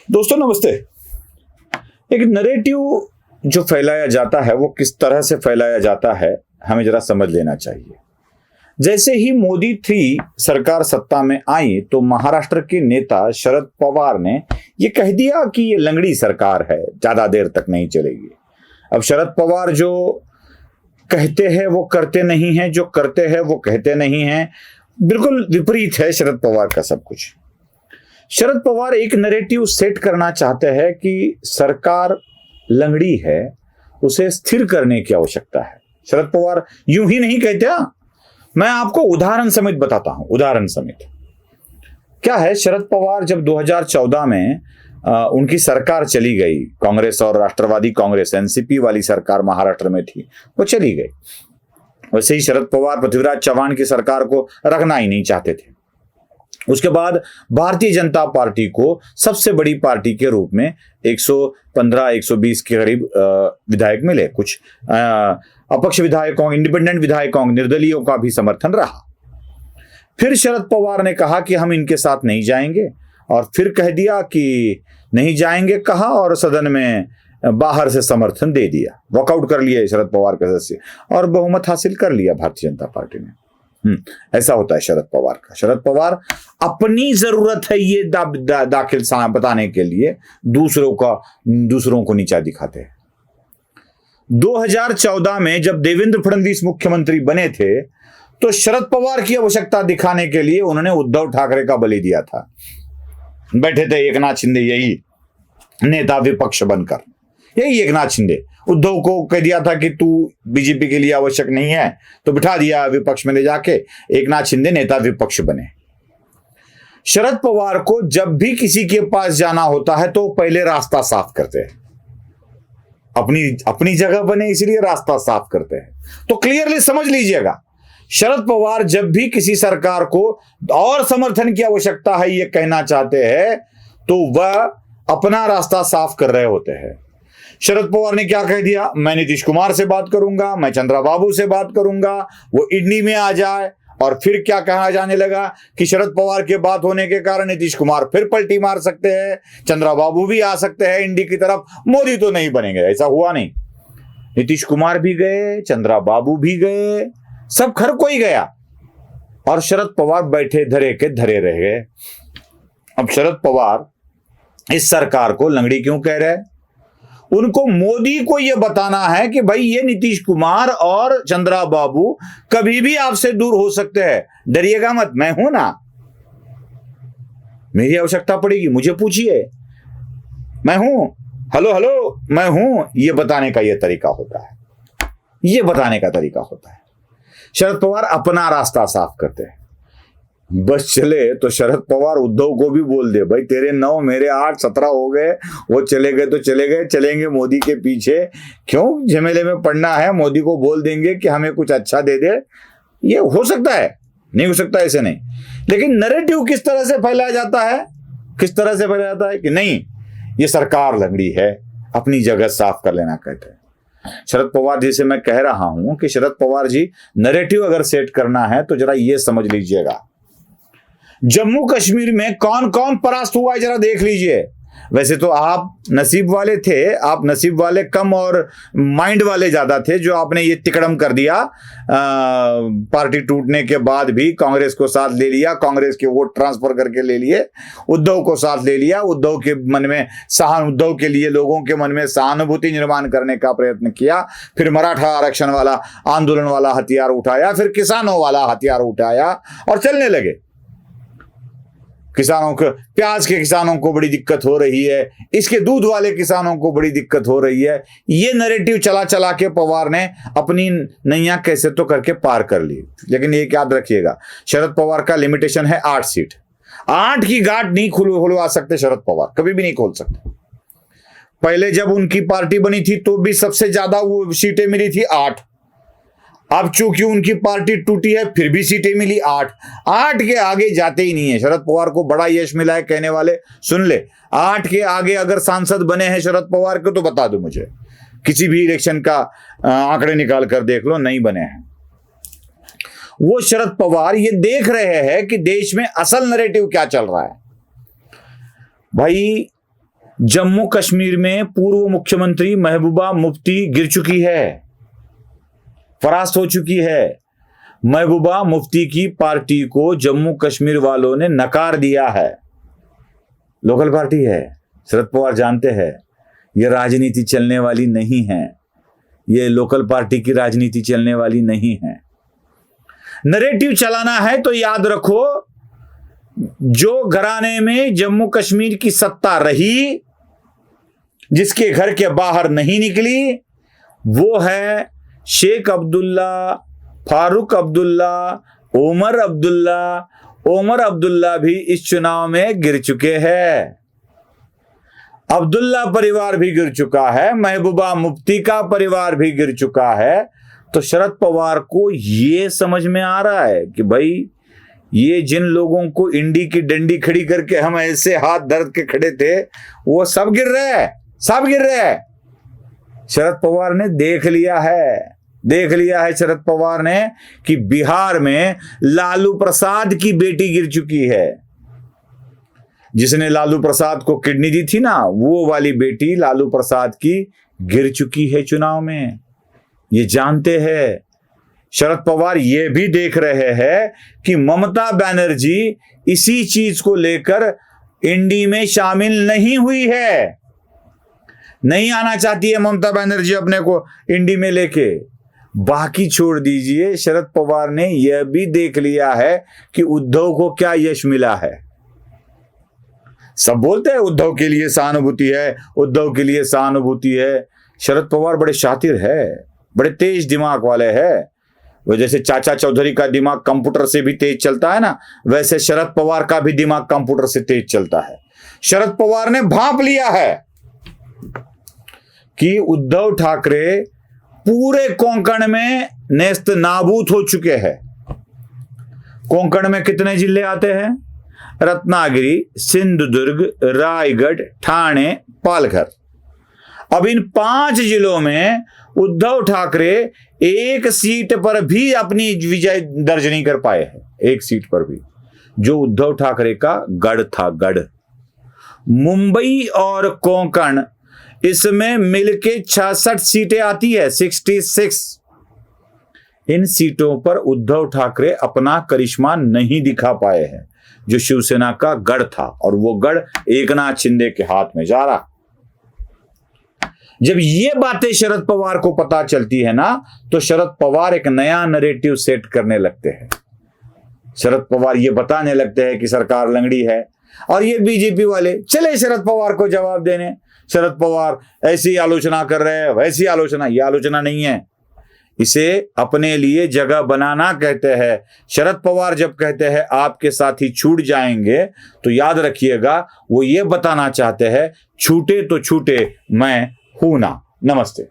दोस्तों नमस्ते। एक नरेटिव जो फैलाया जाता है वो किस तरह से फैलाया जाता है हमें जरा समझ लेना चाहिए। जैसे ही मोदी 3 सरकार सत्ता में आई तो महाराष्ट्र के नेता शरद पवार ने ये कह दिया कि ये लंगड़ी सरकार है, ज्यादा देर तक नहीं चलेगी। अब शरद पवार जो कहते हैं वो करते नहीं हैं, जो करते हैं वो कहते नहीं हैं, बिल्कुल विपरीत है शरद पवार का सब कुछ। शरद पवार एक नैरेटिव सेट करना चाहते हैं कि सरकार लंगड़ी है, उसे स्थिर करने की आवश्यकता है। शरद पवार यूं ही नहीं कहते। मैं आपको उदाहरण समेत बताता हूं, उदाहरण समेत। क्या है, शरद पवार जब 2014 में उनकी सरकार चली गई, कांग्रेस और राष्ट्रवादी कांग्रेस एनसीपी वाली सरकार महाराष्ट्र में थी, वो चली गई। वैसे ही शरद पवार पृथ्वीराज चव्हाण की सरकार को रखना ही नहीं चाहते थे। उसके बाद भारतीय जनता पार्टी को सबसे बड़ी पार्टी के रूप में 115-120 के करीब विधायक मिले। कुछ अपक्ष विधायकों, इंडिपेंडेंट विधायकों, निर्दलीयों का भी समर्थन रहा। फिर शरद पवार ने कहा कि हम इनके साथ नहीं जाएंगे, और फिर कह दिया कि नहीं जाएंगे कहा, और सदन में बाहर से समर्थन दे दिया, वॉकआउट कर लिया शरद पवार के सदस्य, और बहुमत हासिल कर लिया भारतीय जनता पार्टी ने। ऐसा होता है शरद पवार का। शरद पवार अपनी जरूरत है ये दाखिल बताने के लिए दूसरों को नीचा दिखाते हैं। 2014 में जब देवेंद्र फडणवीस मुख्यमंत्री बने थे तो शरद पवार की आवश्यकता दिखाने के लिए उन्होंने उद्धव ठाकरे का बलि दिया था। बैठे थे एकनाथ शिंदे, यही नेता विपक्ष बनकर, यही एकनाथ शिंदे। उद्धव को कह दिया था कि तू बीजेपी के लिए आवश्यक नहीं है, तो बिठा दिया विपक्ष में ले जाके, एकनाथ शिंदे नेता विपक्ष बने। शरद पवार को जब भी किसी के पास जाना होता है तो पहले रास्ता साफ करते हैं। अपनी जगह बने इसलिए रास्ता साफ करते हैं। तो क्लियरली समझ लीजिएगा, शरद पवार जब भी किसी सरकार को और समर्थन की आवश्यकता है ये कहना चाहते हैं तो वह अपना रास्ता साफ कर रहे होते हैं। शरद पवार ने क्या कह दिया, मैं नीतीश कुमार से बात करूंगा, मैं चंद्रबाबू से बात करूंगा, वो इडनी में आ जाए। और फिर क्या कहा जाने लगा कि शरद पवार के बात होने के कारण नीतीश कुमार फिर पलटी मार सकते हैं, चंद्रबाबू भी आ सकते हैं इंडी की तरफ, मोदी तो नहीं बनेंगे। ऐसा हुआ नहीं। नीतीश कुमार भी गए, चंद्रबाबू भी गए, सब हर कोई गया, और शरद पवार बैठे धरे के धरे रह गए। अब शरद पवार इस सरकार को लंगड़ी क्यों कह रहे हैं? उनको मोदी को यह बताना है कि भाई ये नीतीश कुमार और चंद्रबाबू कभी भी आपसे दूर हो सकते हैं, डरिएगा मत, मैं हूं ना, मेरी आवश्यकता पड़ेगी मुझे पूछिए, मैं हूं, हेलो हेलो मैं हूं। ये बताने का यह तरीका होता है, ये बताने का तरीका होता है। शरद पवार अपना रास्ता साफ करते हैं। बस चले तो शरद पवार उद्धव को भी बोल दे, भाई तेरे 9 मेरे 8 17 हो गए, वो चले गए तो चले गए, चलेंगे मोदी के पीछे, क्यों झमेले में पड़ना है। मोदी को बोल देंगे कि हमें कुछ अच्छा दे दे। ये हो सकता है, नहीं हो सकता ऐसे नहीं। लेकिन नैरेटिव किस तरह से फैलाया जाता है, किस तरह से फैलाया जाता है कि नहीं ये सरकार लंगड़ी है, अपनी जगह साफ कर लेना कहते हैं। शरद पवार जी से मैं कह रहा हूं कि शरद पवार जी, नैरेटिव अगर सेट करना है तो जरा ये समझ लीजिएगा, जम्मू कश्मीर में कौन कौन परास्त हुआ है जरा देख लीजिए। वैसे तो आप नसीब वाले थे, आप नसीब वाले कम और माइंड वाले ज्यादा थे, जो आपने ये तिकड़म कर दिया। पार्टी टूटने के बाद भी कांग्रेस को साथ ले लिया, कांग्रेस के वोट ट्रांसफर करके ले लिए, उद्धव को साथ ले लिया, उद्धव के मन में उद्धव के लिए लोगों के मन में सहानुभूति निर्माण करने का प्रयत्न किया, फिर मराठा आरक्षण वाला आंदोलन वाला हथियार उठाया, फिर किसानों वाला हथियार उठाया और चलने लगे। किसानों को, प्याज के किसानों को बड़ी दिक्कत हो रही है, इसके दूध वाले किसानों को बड़ी दिक्कत हो रही है। ये नैरेटिव चला चला के पवार ने अपनी नैया कैसे तो करके पार कर ली। लेकिन ये याद रखिएगा, शरद पवार का लिमिटेशन है 8 सीट। 8 की गांठ नहीं खुलवा सकते शरद पवार, कभी भी नहीं खोल सकते। पहले जब उनकी पार्टी बनी थी तो भी सबसे ज्यादा वो सीटें मिली थी 8। अब चूंकि उनकी पार्टी टूटी है फिर भी सीटें मिली 8। 8 के आगे जाते ही नहीं है। शरद पवार को बड़ा यश मिला है, कहने वाले सुन ले, 8 के आगे अगर सांसद बने हैं शरद पवार के तो बता दो मुझे, किसी भी इलेक्शन का आंकड़े निकाल कर देख लो, नहीं बने हैं। वो शरद पवार ये देख रहे हैं कि देश में असल नैरेटिव क्या चल रहा है। भाई जम्मू कश्मीर में पूर्व मुख्यमंत्री महबूबा मुफ्ती गिर चुकी है, फरास्त हो चुकी है। महबूबा मुफ्ती की पार्टी को जम्मू कश्मीर वालों ने नकार दिया है। लोकल पार्टी है, शरद पवार जानते हैं ये राजनीति चलने वाली नहीं है, ये लोकल पार्टी की राजनीति चलने वाली नहीं है। नरेटिव चलाना है तो याद रखो, जो घराने में जम्मू कश्मीर की सत्ता रही, जिसके घर के बाहर नहीं निकली, वो है शेख अब्दुल्ला, फारूक अब्दुल्ला, उमर अब्दुल्ला। उमर अब्दुल्ला भी इस चुनाव में गिर चुके हैं, अब्दुल्ला परिवार भी गिर चुका है, महबूबा मुफ्ती का परिवार भी गिर चुका है। तो शरद पवार को ये समझ में आ रहा है कि भाई ये जिन लोगों को इंडी की डंडी खड़ी करके हम ऐसे हाथ धर के खड़े थे, वो सब गिर रहे हैं, सब गिर रहे हैं। शरद पवार ने देख लिया है शरद पवार ने कि बिहार में लालू प्रसाद की बेटी गिर चुकी है। जिसने लालू प्रसाद को किडनी दी थी ना, वो वाली बेटी लालू प्रसाद की गिर चुकी है चुनाव में। ये जानते हैं। शरद पवार ये भी देख रहे हैं कि ममता बनर्जी इसी चीज को लेकर इंडी में शामिल नहीं हुई है, नहीं आना चाहती है ममता बनर्जी अपने को इंडी में लेके। बाकी छोड़ दीजिए, शरद पवार ने यह भी देख लिया है कि उद्धव को क्या यश मिला है। सब बोलते हैं उद्धव के लिए सहानुभूति है, उद्धव के लिए सहानुभूति है। शरद पवार बड़े शातिर है, बड़े तेज दिमाग वाले हैं। वो जैसे चाचा चौधरी का दिमाग कंप्यूटर से भी तेज चलता है ना, वैसे शरद पवार का भी दिमाग कंप्यूटर से तेज चलता है। शरद पवार ने भांप लिया है कि उद्धव ठाकरे पूरे कोंकण में नेस्त नाबूद हो चुके हैं। कोंकण में कितने जिले आते हैं? रत्नागिरी, सिंधुदुर्ग, रायगढ़, ठाणे, पालघर। अब इन 5 जिलों में उद्धव ठाकरे एक सीट पर भी अपनी विजय दर्ज नहीं कर पाए हैं, एक सीट पर भी, जो उद्धव ठाकरे का गढ़ था, गढ़। मुंबई और कोंकण, इसमें मिलके 66 सीटें आती है, 66। इन सीटों पर उद्धव ठाकरे अपना करिश्मा नहीं दिखा पाए हैं, जो शिवसेना का गढ़ था, और वो गढ़ एकनाथ शिंदे के हाथ में जा रहा। जब ये बातें शरद पवार को पता चलती है ना, तो शरद पवार एक नया नैरेटिव सेट करने लगते हैं। शरद पवार ये बताने लगते हैं कि सरकार लंगड़ी है, और ये बीजेपी वाले चले शरद पवार को जवाब देने। शरद पवार ऐसी आलोचना कर रहे हैं, वैसी आलोचना। ये आलोचना नहीं है, इसे अपने लिए जगह बनाना कहते हैं। शरद पवार जब कहते हैं आपके साथी छूट जाएंगे, तो याद रखिएगा वो ये बताना चाहते हैं, छूटे तो छूटे, मैं हूं ना। नमस्ते।